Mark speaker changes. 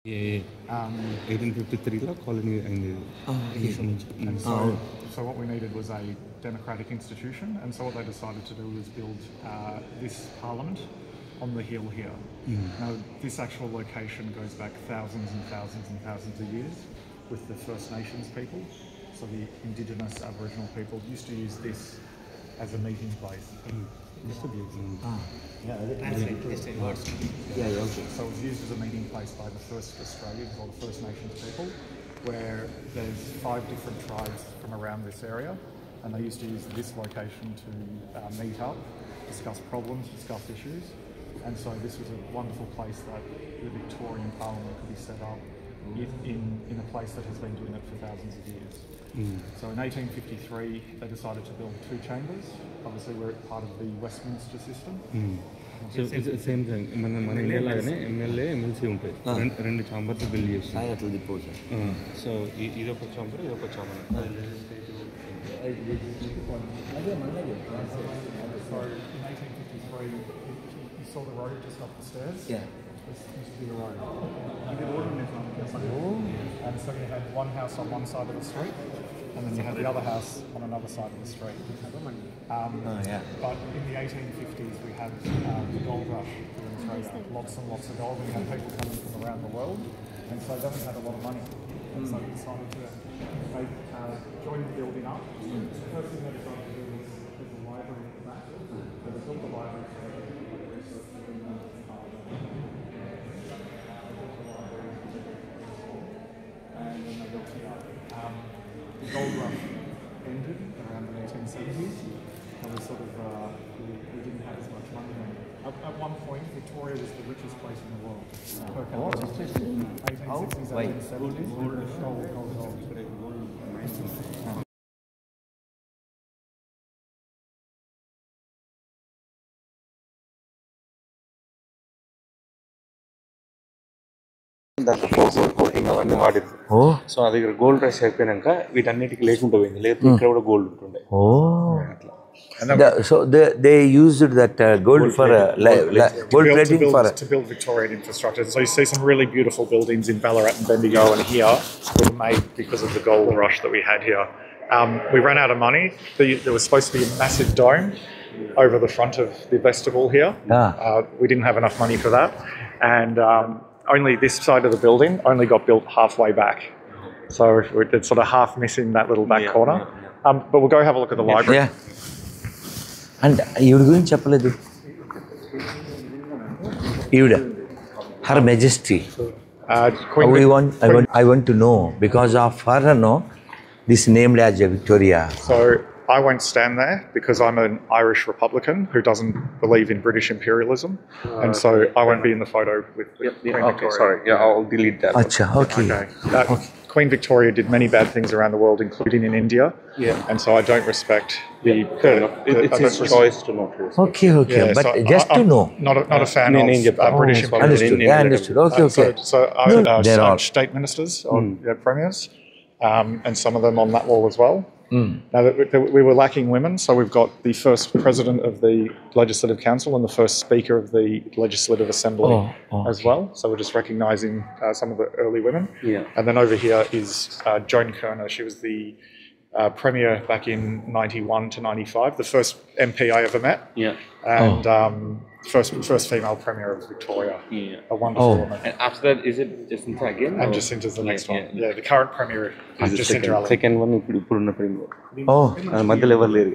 Speaker 1: 1853లో colony అయింది ఇది.
Speaker 2: Okay.
Speaker 3: And so what we needed was a democratic institution, and so what they decided to do was build this parliament on the hill here. Now, this actual location goes back thousands and thousands and thousands of years with the First Nations people. So the indigenous Aboriginal people used to use this as a meeting place.
Speaker 1: Just a beautiful.
Speaker 2: Yeah, okay.
Speaker 3: So it was used as a meeting place by the first Australians or the First Nations people, where there's 5 different tribes from around this area, and they used to use this location to meet up, discuss problems, discuss issues, and so this was a wonderful place that the Victorian Parliament could be set up in a place that has been doing it for thousands of years. So in 1853 they decided to build 2 chambers. Obviously we're part of the Westminster system.
Speaker 1: So same thing మన India లాగానే MLA MLC ఉంటాయి. రెండు chambers build చేస్తాం. So ఇదొక chamber ఇదొక chamber.
Speaker 3: So in 1853 you saw the road just up the stairs?
Speaker 2: Yeah.
Speaker 3: This used to be the road. And so you had one house on one side of the street, and then you had the other house on another side of the street. But in the 1850s we had the gold rush in Australia, lots and lots of gold. We had people coming from around the world, and so they had a lot of money. And so we decided to join the building up. The first thing they decided to do was there's a library at the back. So they built the library. And then they built here. The gold rush ended around the 1870s. And we sort of we didn't have as much money then. At one point, Victoria was the richest place in the world. Per capita. 1860s, 1870s. Gold.
Speaker 1: అవన్నీ వాడింది. So నా దగ్గర gold rush అయిపోయినాక వీటన్నిటికి లేకుండా పోయింది. లేదు ఇక్కడ కూడా గోల్డ్ ఉంటుండే.
Speaker 2: So they used that gold for gold plating
Speaker 3: to build Victorian infrastructure. So you see some really beautiful buildings in Ballarat and Bendigo, and here were made because of the gold rush that we had here. We ran out of money. There was supposed to be a massive dome over the front of the vestibule here. We didn't have enough money for that, and only this side of the building only got built halfway back. So it's sort of half missing that little back corner. But we'll go have a look at the library.
Speaker 2: Yeah. And you're going to చెప్పలేదు ఈవిడ her majesty. I want to know because of her this named as Victoria.
Speaker 3: So I won't stand there because I'm an Irish Republican who doesn't believe in British imperialism, and so I won't be in the photo with Queen Victoria.
Speaker 1: Sorry, yeah, I'll delete that.
Speaker 2: Acha, okay.
Speaker 3: Queen Victoria did many bad things around the world, including in India.
Speaker 1: Yeah.
Speaker 3: And so I don't respect the.
Speaker 1: It's his choice to not respect.
Speaker 2: Okay.
Speaker 3: Yeah,
Speaker 2: but
Speaker 3: so
Speaker 2: just to know.
Speaker 3: Not a fan of British imperialism.
Speaker 2: Understood. Yeah, understood. Okay.
Speaker 3: So state ministers or premiers, and some of them on that wall as well. Now, we were lacking women, so we've got the first president of the Legislative Council and the first speaker of the Legislative Assembly as well. So we're just recognising some of the early women.
Speaker 1: Yeah.
Speaker 3: And then over here is Joan Kirner. She was the Premier back in 91 to 95, the first MP I ever met.
Speaker 1: Yeah.
Speaker 3: And first female Premier of Victoria.
Speaker 1: Yeah.
Speaker 3: A wonderful woman.
Speaker 1: And after that, is it Jacinta again?
Speaker 3: And Jacinta's the next one. Yeah, the current Premier is Jacinta Allen.
Speaker 1: Second one ఇప్పుడున్న premier.
Speaker 2: Oh.
Speaker 1: మధ్యలో ఎవరు లేరు.